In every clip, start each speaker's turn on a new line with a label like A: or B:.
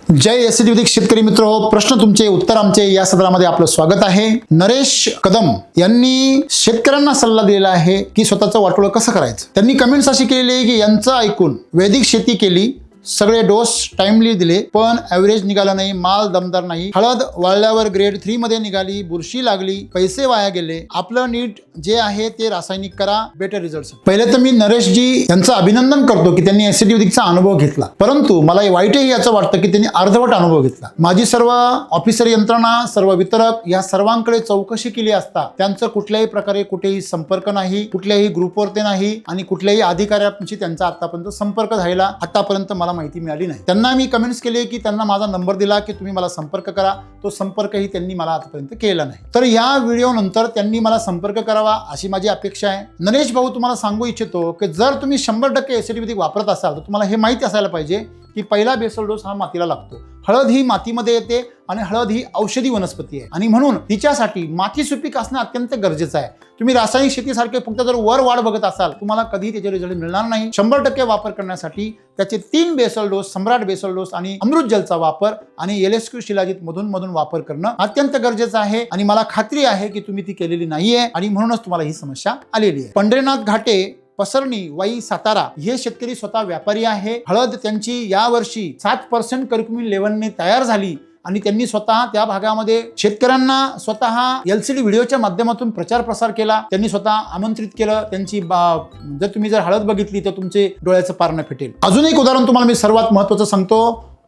A: जय ST शेतकरी मित्र हो, प्रश्न तुमचे उत्तर आमचे या सदरामध्ये आपलं स्वागत आहे। नरेश कदम यांनी शेतकऱ्यांना सल्ला दिलेला आहे की स्वतःचं वाटोळं कसं करायचं। त्यांनी कमेंट्स अशी केलेली आहे की यांचं ऐकून वैदिक शेती केली, सगळे डोस टाइमली दिले, पण ॲव्हरेज निघाला नाही, माल दमदार नाही, हळद वाळल्यावर ग्रेड 3 मध्ये निघाली, बुरशी लागली, पैसे वाया गेले, आपलं नीट जे आहे ते रासायनिक करा, बेटर रिझल्ट। पहिले तर मी नरेशजी यांचं अभिनंदन करतो की त्यांनी एसटीचा अनुभव घेतला, परंतु मला वाईटही याचं वाटतं की त्यांनी अर्धवट अनुभव घेतला। माझी सर्व ऑफिसर यंत्रणा, सर्व वितरक या सर्वांकडे चौकशी केली असता त्यांचं कुठल्याही प्रकारे कुठेही संपर्क नाही, कुठल्याही ग्रुपवर ते नाही आणि कुठल्याही अधिकाऱ्यांशी त्यांचा आतापर्यंत संपर्क झालेला आतापर्यंत मला माहिती मिळाली नाही। त्यांना मी कमेंट्स केले की त्यांना माझा नंबर दिला की तुम्ही मला संपर्क करा, तो संपर्कही त्यांनी मला आतापर्यंत केला नाही। तर या व्हिडिओ नंतर त्यांनी मला संपर्क करावा अशी माझी अपेक्षा आहे। नरेश भाऊ, तुम्हाला सांगू इच्छितो की जर तुम्ही 100% एसिडिक वापरत असाल तर तुम्हाला हे माहिती असायला पाहिजे की पहिला बेसल डोस हा मातीला लागतो। हळद ही मातीमध्ये येते आणि हळद ही औषधी वनस्पती आहे आणि म्हणून तिच्यासाठी माती सुपीक असणं अत्यंत गरजेचं आहे। तुम्ही रासायनिक शेतीसारखे फक्त जर वर वाढ बघत असाल तुम्हाला कधी त्याचे रिझल्ट मिळणार नाही। 100% वापर करण्यासाठी त्याचे 3 बेसल डोस, सम्राट बेसल डोस आणि अमृत जलचा वापर आणि LSQ शिलाजीत मधून वापर करणं अत्यंत गरजेचं आहे आणि मला खात्री आहे की तुम्ही ती केलेली नाहीये आणि म्हणूनच तुम्हाला ही समस्या आलेली आहे। पंढरीनाथ घाटे, पसरणी, वाई, सातारा हे शेतकरी स्वतः व्यापारी आहे। हळद त्यांची यावर्षी 7% कर्क्युमिन लेवलने तयार झाली आणि त्यांनी स्वतः त्या भागामध्ये शेतकऱ्यांना स्वतः LCD व्हिडिओच्या माध्यमातून प्रचार प्रसार केला। त्यांनी स्वतः आमंत्रित केलं। त्यांची जर तुम्ही हळद बघितली तर तुमचे डोळ्याचं पारणं फिटेल। अजून एक उदाहरण तुम्हाला मी सर्वात महत्त्वाचं सांगतो।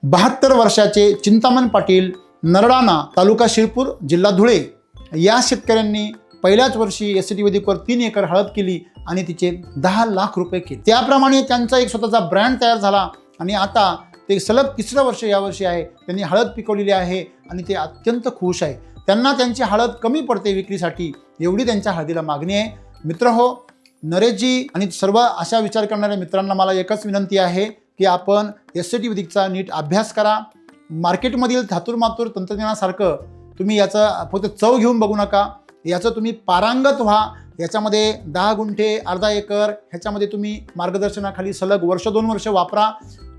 A: 72 वर्षाचे चिंतामण पाटील, नरडाणा, तालुका शिरपूर, जिल्हा धुळे या शेतकऱ्यांनी पहिल्याच वर्षी एसटी वैदिकवर 3 एकर हळद केली आणि तिचे 10 लाख रुपये केले। त्याप्रमाणे त्यांचा एक स्वतःचा ब्रँड तयार झाला आणि आता ते सलग 3रं वर्ष यावर्षी आहे। त्यांनी हळद पिकवलेली आहे आणि ते अत्यंत खुश आहे। त्यांना त्यांची हळद कमी पडते विक्रीसाठी, एवढी त्यांच्या हळदीला मागणी आहे। मित्र हो, नरेशजी आणि सर्व अशा विचार करणाऱ्या मित्रांना मला एकच विनंती आहे की आपण एसटी वैदिकचा नीट अभ्यास करा। मार्केटमधील थातूरमातूर तंत्रज्ञानासारखं तुम्ही याचा फक्त चव घेऊन बघू नका, याचं तुम्ही पारंगत व्हा। याच्यामध्ये 10 गुंठे, अर्धा एकर ह्याच्यामध्ये तुम्ही मार्गदर्शनाखाली सलग 1-2 वर्ष वापरा।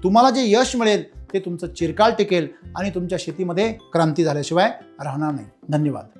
A: तुम्हाला जे यश मिळेल ते तुमचं चिरकाल टिकेल आणि तुमच्या शेतीमध्ये क्रांती झाल्याशिवाय राहणार नाही। धन्यवाद।